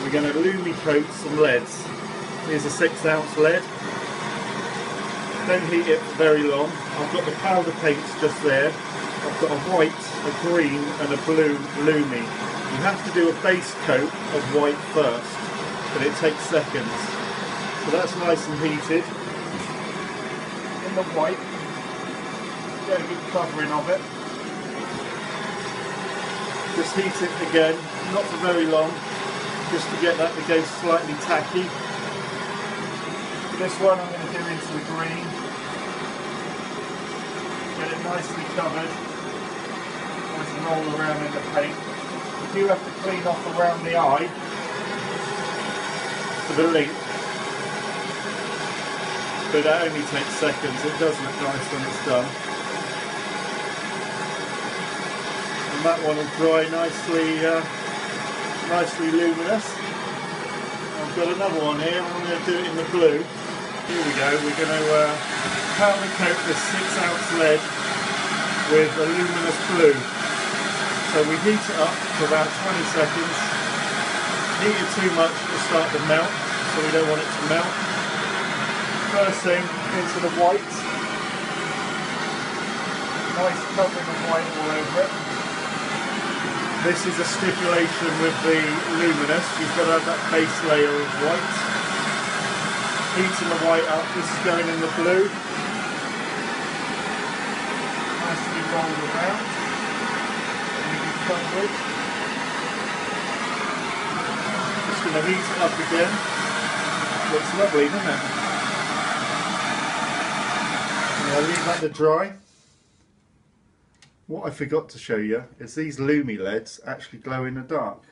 we're going to Lumi coat some leads. Here's a 6-ounce lead. Don't heat it for very long. I've got the powder paints just there. I've got a white, a green and a blue Lumi. You have to do a base coat of white first, but it takes seconds. So that's nice and heated. In the white, get a good covering of it. Just heat it again, not for very long, just to get that to go slightly tacky. This one I'm going to do into the green. Get it nicely covered. Nice and roll around in the paint. You do have to clean off around the eye for the link. But that only takes seconds. It does look nice when it's done. And that one will dry nicely, nicely luminous. I've got another one here. I'm going to do it in the blue. Here we go, we're going to powder coat this 6-ounce lead with a luminous blue. So we heat it up for about 20 seconds. Heat it too much, it'll start to melt, so we don't want it to melt. First thing, into the white. Nice covering of white all over it. This is a stipulation with the Luminous, you've got to have that base layer of white. Heating the white up, this is going in the blue. Nicely rolled around. Really good coverage. Just going to heat it up again. Looks lovely, doesn't it? And I'll leave that to dry. What I forgot to show you is these Lumi LEDs actually glow in the dark.